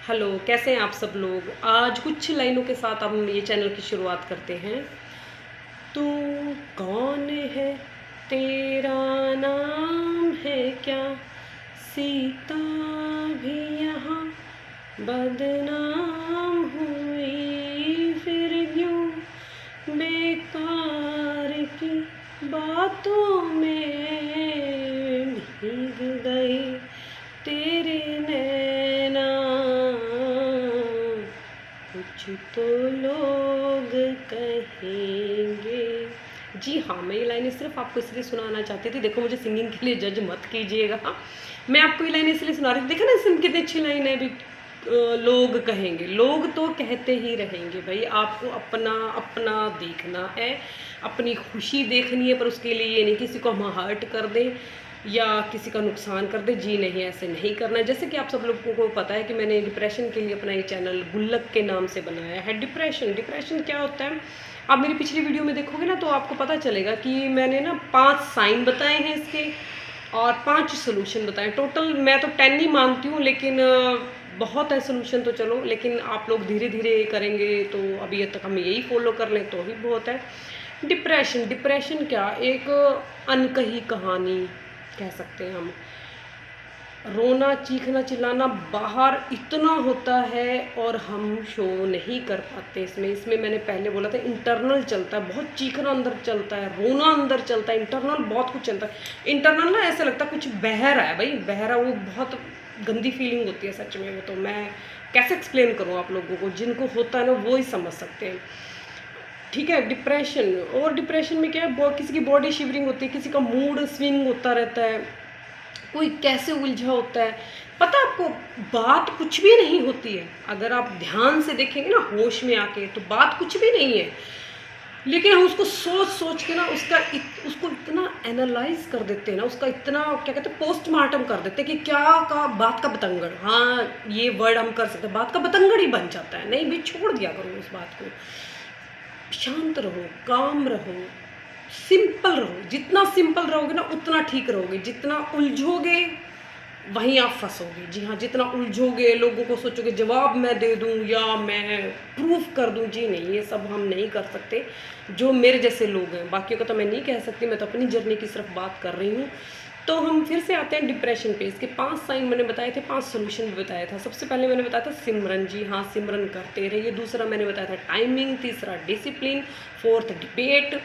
Hello, कैसे हैं आप सब लोग। आज कुछ लाइनों के साथ हम ये चैनल की शुरुआत करते हैं। तू कौन है, तेरा नाम है क्या, सीता भी यहाँ बदनाम हुई, फिर यूं बेकार की बातों में भीग गए तेरे नैना, कुछ तो लोग कहेंगे। जी हाँ, मैं ये लाइनें सिर्फ आपको इसलिए सुनाना चाहती थी। देखो, मुझे सिंगिंग के लिए जज मत कीजिएगा। मैं आपको ये लाइनें इसलिए सुना रही थी। देखा ना, इसमें कितनी अच्छी लाइन है भी। लोग कहेंगे, लोग तो कहते ही रहेंगे भाई। आपको अपना अपना देखना है, अपनी खुशी देखनी है, पर उसके लिए ये नहीं किसी को हम हर्ट कर दें या किसी का नुकसान कर दे। जी नहीं, ऐसे नहीं करना है। जैसे कि आप सब लोगों को पता है कि मैंने डिप्रेशन के लिए अपना ये चैनल गुल्लक के नाम से बनाया है। डिप्रेशन क्या होता है, आप मेरी पिछली वीडियो में देखोगे ना तो आपको पता चलेगा कि मैंने ना 5 साइन बताए हैं इसके और 5 सोल्यूशन बताए। टोटल मैं तो 10 ही मानती हूँ, लेकिन बहुत है सोल्यूशन तो चलो, लेकिन आप लोग धीरे धीरे करेंगे तो अभी तक हम यही फॉलो कर लें तो भी बहुत है। डिप्रेशन क्या, एक अनकही कहानी कह सकते हैं हम। रोना, चीखना, चिल्लाना बाहर इतना होता है और हम शो नहीं कर पाते। इसमें मैंने पहले बोला था, इंटरनल चलता है, बहुत चीखना अंदर चलता है, रोना अंदर चलता है, इंटरनल बहुत कुछ चलता है। इंटरनल ना ऐसा लगता है कुछ बह रहा है भाई, बह रहा। वो बहुत गंदी फीलिंग होती है सच में। वो तो मैं कैसे एक्सप्लेन करूँ आप लोगों को, जिनको होता है ना वो ही समझ सकते हैं। ठीक है, डिप्रेशन। और डिप्रेशन में क्या है, किसी की बॉडी शिवरिंग होती है, किसी का मूड स्विंग होता रहता है, कोई कैसे उलझा होता है। पता आपको, बात कुछ भी नहीं होती है। अगर आप ध्यान से देखेंगे ना होश में आके, तो बात कुछ भी नहीं है, लेकिन हम उसको सोच सोच के ना उसको इतना एनालाइज कर देते हैं ना, उसका इतना क्या कहते हैं, पोस्टमार्टम कर देते हैं कि क्या का बात का बतंगड़। हाँ, ये वर्ड हम कर सकते हैं, बात का बतंगड़ ही बन जाता है। नहीं भी, छोड़ दिया करो उस बात को। शांत रहो, काम रहो, सिंपल रहो। जितना सिंपल रहोगे ना उतना ठीक रहोगे। जितना उलझोगे वहीं आप फंसोगे। जी हाँ, जितना उलझोगे, लोगों को सोचोगे जवाब मैं दे दूं या मैं प्रूफ कर दूं। जी नहीं, ये सब हम नहीं कर सकते। जो मेरे जैसे लोग हैं, बाकियों का तो मैं नहीं कह सकती, मैं तो अपनी जर्नी की सिर्फ बात कर रही हूँ। तो हम फिर से आते हैं डिप्रेशन पे। इसके 5 साइन मैंने बताए थे, 5 सोल्यूशन भी बताया था। सबसे पहले मैंने बताया था सिमरन। जी हाँ, सिमरन करते रहिए। दूसरा मैंने बताया था टाइमिंग। तीसरा डिसिप्लिन। Fourth debate.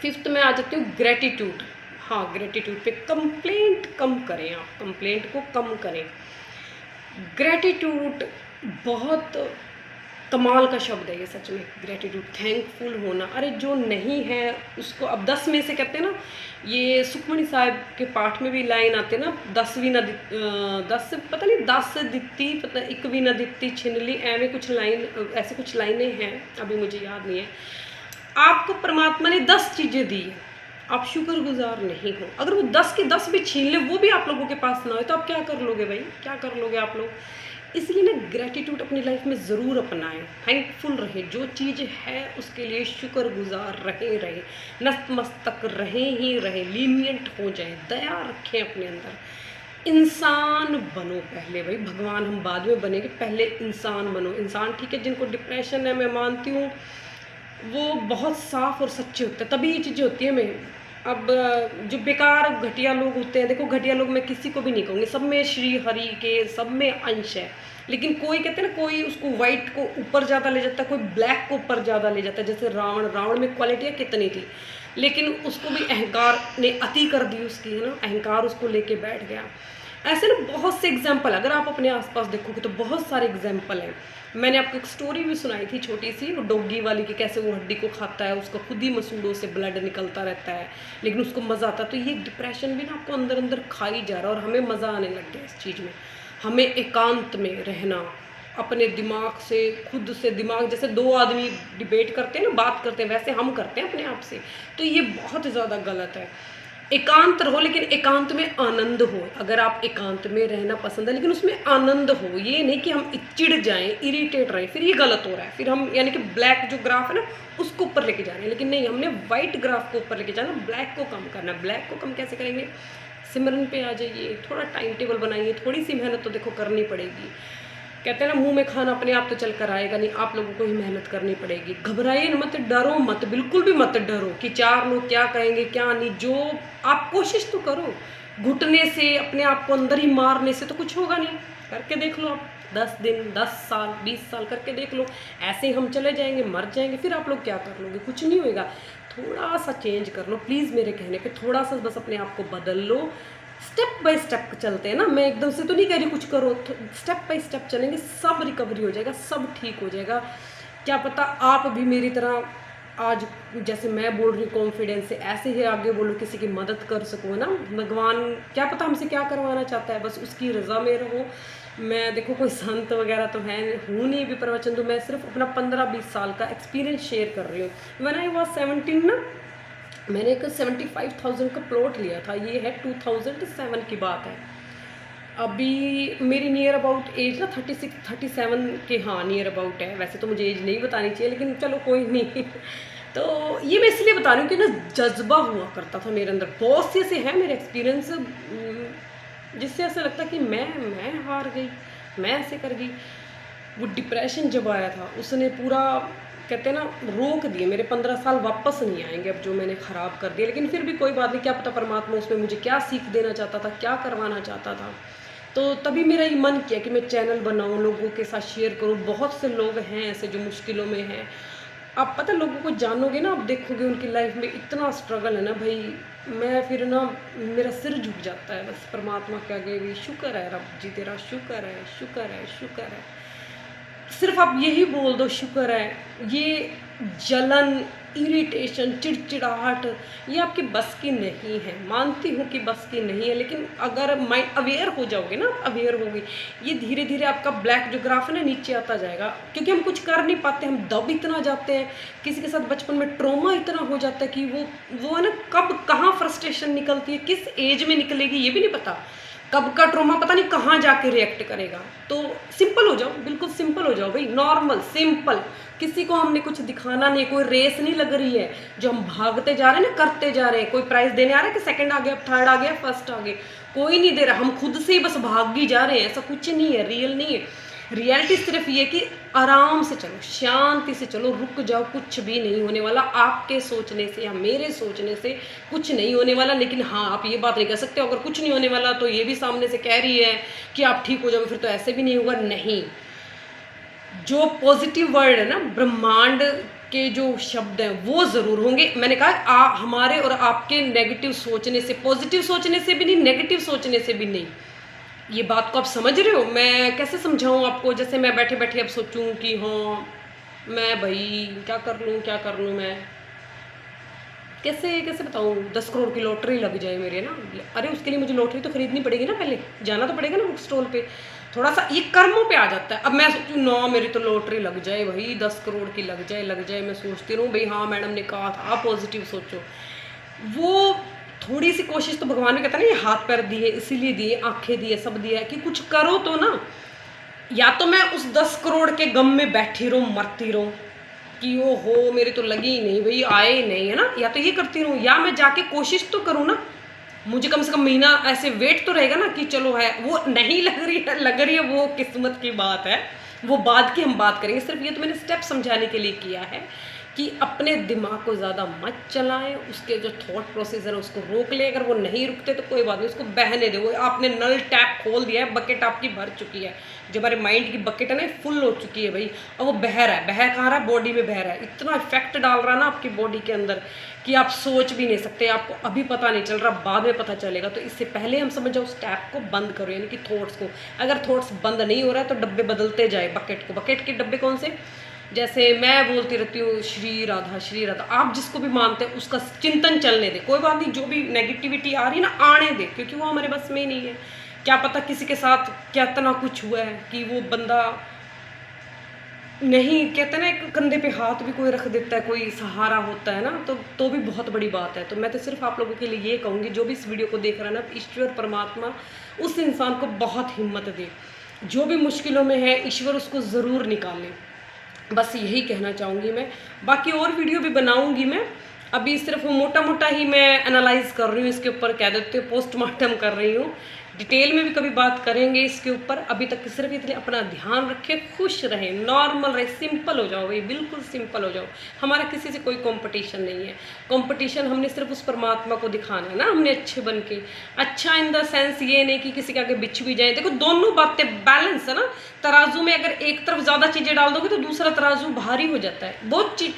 फिफ्थ में आ जाती हूँ ग्रेटिट्यूड। हाँ, ग्रेटिट्यूड पे कंप्लेंट कम करें, आप कंप्लेंट को कम करें। ग्रेटिट्यूड बहुत कमाल का शब्द है ये सच में। ग्रेटिट्यूड, थैंकफुल होना। अरे जो नहीं है उसको, अब 10 में से कहते हैं ना, ये सुखमणि साहब के पाठ में भी लाइन आते हैं ना, 10 भी ना 10 पता नहीं 10 दित्ती, पता एक भी ना दित्ती छिन ली, ऐसे कुछ लाइन, ऐसे कुछ लाइनें हैं, अभी मुझे याद नहीं है। आपको परमात्मा ने 10 चीज़ें दी है, आप शुक्रगुजार नहीं हो। अगर वो 10 की 10 भी छीन ले, वो भी आप लोगों के पास ना हो, तो आप क्या कर लोगे भाई, क्या कर लोगे आप लोग। इसलिए ना ग्रेटिट्यूड अपनी लाइफ में ज़रूर अपनाएं। थैंकफुल रहे, जो चीज़ है उसके लिए शुक्रगुजार रहे, नतमस्तक रहे, लीनियंट हो जाए, दया रखें अपने अंदर। इंसान बनो पहले भाई, भगवान हम बाद में बनेंगे, पहले इंसान बनो। इंसान ठीक है, जिनको डिप्रेशन है मैं मानती हूँ वो बहुत साफ और सच्चे होते हैं, तभी ये चीज़ें होती हैं। मैं अब जो बेकार घटिया लोग होते हैं, देखो घटिया लोग मैं किसी को भी नहीं कहूँगी, सब में श्री हरि के सब में अंश है। लेकिन कोई कहते हैं ना, कोई उसको वाइट को ऊपर ज़्यादा ले जाता है, कोई ब्लैक को ऊपर ज़्यादा ले जाता है। जैसे रावण में क्वालिटियाँ कितनी थी, लेकिन उसको भी अहंकार ने अति कर दी उसकी, है ना, अहंकार उसको लेके बैठ गया। ऐसे ना बहुत से एग्जाम्पल, अगर आप अपने आसपास देखोगे तो बहुत सारे एग्जाम्पल हैं। मैंने आपको एक स्टोरी भी सुनाई थी छोटी सी, वो डॉगी वाली की, कैसे वो हड्डी को खाता है, उसका खुद ही मसूड़ों से ब्लड निकलता रहता है, लेकिन उसको मज़ा आता है। तो ये डिप्रेशन भी ना आपको अंदर अंदर खाई जा रहा है, और हमें मज़ा आने लग गया इस चीज़ में। हमें एकांत में रहना, अपने दिमाग से, खुद से, दिमाग जैसे 2 आदमी डिबेट करते हैं ना, बात करते हैं, वैसे हम करते हैं अपने आप से। तो ये बहुत ज़्यादा गलत है। एकांत रहो, लेकिन एकांत में आनंद हो। अगर आप एकांत में रहना पसंद है, लेकिन उसमें आनंद हो, ये नहीं कि हम चिढ़ जाएं, इरिटेट रहें, फिर ये गलत हो रहा है। फिर हम यानी कि ब्लैक जो ग्राफ है ना उसको ऊपर लेके जा रहे हैं, लेकिन नहीं, हमने वाइट ग्राफ को ऊपर लेके जाना, ब्लैक को कम करना। ब्लैक को कम कैसे करेंगे, सिमरन पे आ जाइए, थोड़ा टाइम टेबल बनाइए, थोड़ी सी मेहनत तो देखो करनी पड़ेगी। कहते हैं ना, मुंह में खाना अपने आप तो चल कर आएगा नहीं, आप लोगों को ही मेहनत करनी पड़ेगी। घबराइए मत, डरो मत, बिल्कुल भी मत डरो कि चार लोग क्या कहेंगे क्या नहीं। जो आप कोशिश तो करो, घुटने से अपने आप को अंदर ही मारने से तो कुछ होगा नहीं। करके देख लो आप, 10 दिन, 10 साल, 20 साल करके देख लो। ऐसे ही हम चले जाएंगे, मर जाएंगे, फिर आप लोग क्या कर लोगे? कुछ नहीं होएगा। थोड़ा सा चेंज कर लो प्लीज़, मेरे कहने पे थोड़ा सा बस अपने आप को बदल लो। स्टेप बाय स्टेप चलते हैं ना, मैं एकदम से तो नहीं कह रही कुछ करो, तो स्टेप बाय स्टेप चलेंगे, सब रिकवरी हो जाएगा, सब ठीक हो जाएगा। क्या पता आप भी मेरी तरह आज जैसे मैं बोल रही हूँ कॉन्फिडेंस से, ऐसे ही आगे बोलो, किसी की मदद कर सको ना। भगवान क्या पता हमसे क्या करवाना चाहता है, बस उसकी रज़ा में रहो। मैं देखो कोई संत वगैरह तो है हूँ नहीं भी प्रवचन, तो मैं सिर्फ अपना 15-20 साल का एक्सपीरियंस शेयर कर रही हूँ। व्हेन आई वाज 17 ना, मैंने एक 75,000 का प्लॉट लिया था, ये है 2007 की बात है। अभी मेरी नियर अबाउट एज ना 36-37 के, हाँ नियर अबाउट है। वैसे तो मुझे एज नहीं बतानी चाहिए, लेकिन चलो कोई नहीं। तो ये मैं इसलिए बता रही हूँ कि ना जज्बा हुआ करता था मेरे अंदर, बहुत से ऐसे हैं मेरे एक्सपीरियंस जिससे ऐसा लगता कि मैं हार गई, मैं ऐसे कर गई। वो डिप्रेशन जब आया था उसने पूरा, कहते हैं ना, रोक दिए मेरे 15 साल, वापस नहीं आएंगे अब जो मैंने ख़राब कर दिया। लेकिन फिर भी कोई बात नहीं, क्या पता परमात्मा उसमें मुझे क्या सीख देना चाहता था, क्या करवाना चाहता था। तो तभी मेरा ये मन किया कि मैं चैनल बनाऊं, लोगों के साथ शेयर करूं। बहुत से लोग हैं ऐसे जो मुश्किलों में हैं। आप पता लोगों को जानोगे ना, आप देखोगे उनकी लाइफ में इतना स्ट्रगल है ना भाई, मैं फिर ना मेरा सिर झुक जाता है बस परमात्मा के आगे भी। शुक्र है रब जी तेरा, शुक्र है, शुक्र है, शुक्र है। सिर्फ आप यही बोल दो शुक्र है। ये जलन, इरिटेशन, चिड़चिड़ाहट, ये आपकी बस की नहीं है। मानती हूँ कि बस की नहीं है, लेकिन अगर माइंड अवेयर हो जाओगे ना, अवेयर होगी, ये धीरे धीरे आपका ब्लैक जो ग्राफ है ना नीचे आता जाएगा। क्योंकि हम कुछ कर नहीं पाते, हम दब इतना जाते हैं। किसी के साथ बचपन में ट्रॉमा इतना हो जाता है कि वो है ना, कब कहाँ फ्रस्ट्रेशन निकलती है, किस एज में निकलेगी ये भी नहीं पता। कब का ट्रॉमा पता नहीं कहाँ जाके रिएक्ट करेगा। तो सिंपल हो जाओ, बिल्कुल सिंपल हो जाओ भाई, नॉर्मल सिंपल। किसी को हमने कुछ दिखाना नहीं, कोई रेस नहीं लग रही है जो हम भागते जा रहे हैं ना, करते जा रहे हैं। कोई प्राइज देने आ रहा है कि सेकंड आ गया, थर्ड आ गया, फर्स्ट आ गया, कोई नहीं दे रहा। हम खुद से ही बस भाग ही जा रहे हैं, ऐसा कुछ नहीं है, रियल नहीं है। रियलिटी सिर्फ ये कि आराम से चलो, शांति से चलो, रुक जाओ, कुछ भी नहीं होने वाला। आपके सोचने से या मेरे सोचने से कुछ नहीं होने वाला। लेकिन हाँ, आप ये बात नहीं कह सकते अगर कुछ नहीं होने वाला तो ये भी सामने से कह रही है कि आप ठीक हो जाओ, फिर तो ऐसे भी नहीं होगा। नहीं, जो पॉजिटिव वर्ड है ना, ब्रह्मांड के जो शब्द हैं वो ज़रूर होंगे। मैंने कहा हमारे और आपके नेगेटिव सोचने से, पॉजिटिव सोचने से भी नहीं, नेगेटिव सोचने से भी नहीं। ये बात को आप समझ रहे हो? मैं कैसे समझाऊं आपको? जैसे मैं बैठे बैठे अब सोचूं कि हाँ मैं भाई क्या कर लूँ मैं, कैसे कैसे बताऊं, 10 करोड़ की लॉटरी लग जाए मेरे ना। अरे उसके लिए मुझे लॉटरी तो खरीदनी पड़ेगी ना, पहले जाना तो पड़ेगा ना बुक स्टॉल पे। थोड़ा सा ये कर्मों पे आ जाता है। अब मैं सोचूं ना मेरी तो लॉटरी लग जाए भाई, 10 करोड़ की लग जाए। मैं सोचती रहूँ भाई हाँ मैडम ने कहा था आप पॉजिटिव सोचो। वो थोड़ी सी कोशिश तो भगवान ने कहता है ना, ये हाथ पैर दिए इसीलिए दिए, आंखें दिए, सब दिया है कि कुछ करो तो ना। या तो मैं उस 10 करोड़ के गम में बैठी रहूँ, मरती रहूँ कि वो हो मेरी तो लगी ही नहीं भाई, आए नहीं, है ना। या तो ये करती रहूँ, या मैं जाके कोशिश तो करूँ ना। मुझे कम से कम महीना ऐसे वेट तो रहेगा ना कि चलो है, वो नहीं लग रही है वो किस्मत की बात है, वो बाद की हम बात करेंगे। सिर्फ ये तो मैंने स्टेप समझाने के लिए किया है कि अपने दिमाग को ज़्यादा मत चलाएं, उसके जो थॉट प्रोसेस है उसको रोक ले। अगर वो नहीं रुकते तो कोई बात नहीं, उसको बहने दो। वो आपने नल टैप खोल दिया है, बकेट आपकी भर चुकी है, जो हमारे माइंड की बकेट है ना फुल हो चुकी है भाई। और वो बह रहा है, बह कहाँ रहा है, बॉडी में बह रहा है। इतना इफेक्ट डाल रहा है ना आपकी बॉडी के अंदर कि आप सोच भी नहीं सकते। आपको अभी पता नहीं चल रहा, बाद में पता चलेगा। तो इससे पहले हम समझ जाओ, उस टैप को बंद करो, यानी कि थॉट्स को। अगर थॉट्स बंद नहीं हो रहा है तो डब्बे बदलते जाए बकेट को। बकेट के डब्बे कौन से? जैसे मैं बोलती रहती हूँ श्री राधा श्री राधा, आप जिसको भी मानते हैं उसका चिंतन चलने दे, कोई बात नहीं। जो भी नेगेटिविटी आ रही है ना, आने दे, क्योंकि वो हमारे बस में ही नहीं है। क्या पता किसी के साथ क्या इतना कुछ हुआ है कि वो बंदा नहीं, कहते ना एक कंधे पे हाथ भी कोई रख देता है, कोई सहारा होता है ना, तो भी बहुत बड़ी बात है। तो मैं तो सिर्फ आप लोगों के लिए ये कहूँगी, जो भी इस वीडियो को देख रहा है ना, ईश्वर परमात्मा उस इंसान को बहुत हिम्मत दे। जो भी मुश्किलों में है, ईश्वर उसको ज़रूर निकाले। बस यही कहना चाहूँगी मैं। बाकी और वीडियो भी बनाऊँगी मैं, अभी सिर्फ मोटा मोटा ही मैं एनालाइज कर रही हूँ इसके ऊपर, कह देते हो पोस्टमार्टम कर रही हूँ। डिटेल में भी कभी बात करेंगे इसके ऊपर। अभी तक सिर्फ इतने अपना ध्यान रखें, खुश रहें, नॉर्मल रहे, सिंपल हो जाओ भाई, बिल्कुल सिंपल हो जाओ। हमारा किसी से कोई कंपटीशन नहीं है। कंपटीशन हमने सिर्फ उस परमात्मा को दिखाना है ना, हमने अच्छे बन के। अच्छा इन द सेंस ये नहीं कि किसी के आगे बिछ भी जाए। देखो दोनों बातें बैलेंस है ना, तराजू में अगर एक तरफ ज़्यादा चीज़ें डाल दोगे तो दूसरा तराजू भारी हो जाता है।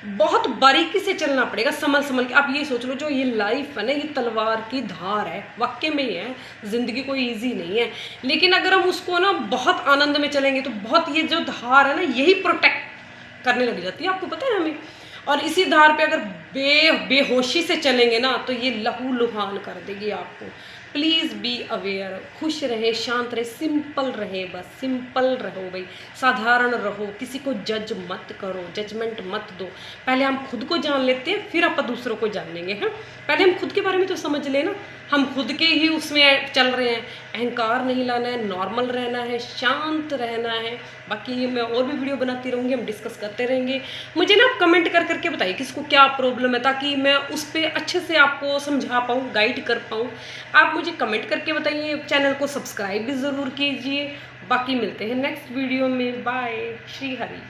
बहुत बारीकी से चलना पड़ेगा, संभल संभल के। आप ये सोच लो, जो ये लाइफ है ना, ये तलवार की धार है, वाकई में ही है। ज़िंदगी कोई इजी नहीं है, लेकिन अगर हम उसको ना बहुत आनंद में चलेंगे तो बहुत, ये जो धार है ना, यही प्रोटेक्ट करने लग जाती है, आपको पता है हमें। और इसी धार पे अगर बेहोशी से चलेंगे ना तो ये लहू लुहान कर देगी आपको। प्लीज़ बी अवेयर, खुश रहे, शांत रहे, सिंपल रहे, बस सिंपल रहो भाई, साधारण रहो, किसी को जज मत करो, जजमेंट मत दो। पहले हम खुद को जान लेते हैं, फिर आप दूसरों को जान लेंगे। हैं, पहले हम खुद के बारे में तो समझ लेना, हम खुद के ही उसमें चल रहे हैं। अहंकार नहीं लाना है, नॉर्मल रहना है, शांत रहना है। बाकी मैं और भी वीडियो बनाती रहूँगी, हम डिस्कस करते रहेंगे। मुझे ना आप कमेंट कर करके बताइए किसको क्या प्रॉब्लम है, ताकि मैं उस पर अच्छे से आपको समझा पाऊँ, गाइड कर पाऊँ। आप मुझे कमेंट करके बताइए, चैनल को सब्सक्राइब भी ज़रूर कीजिए। बाकी मिलते हैं नेक्स्ट वीडियो में। बाय, श्री हरि।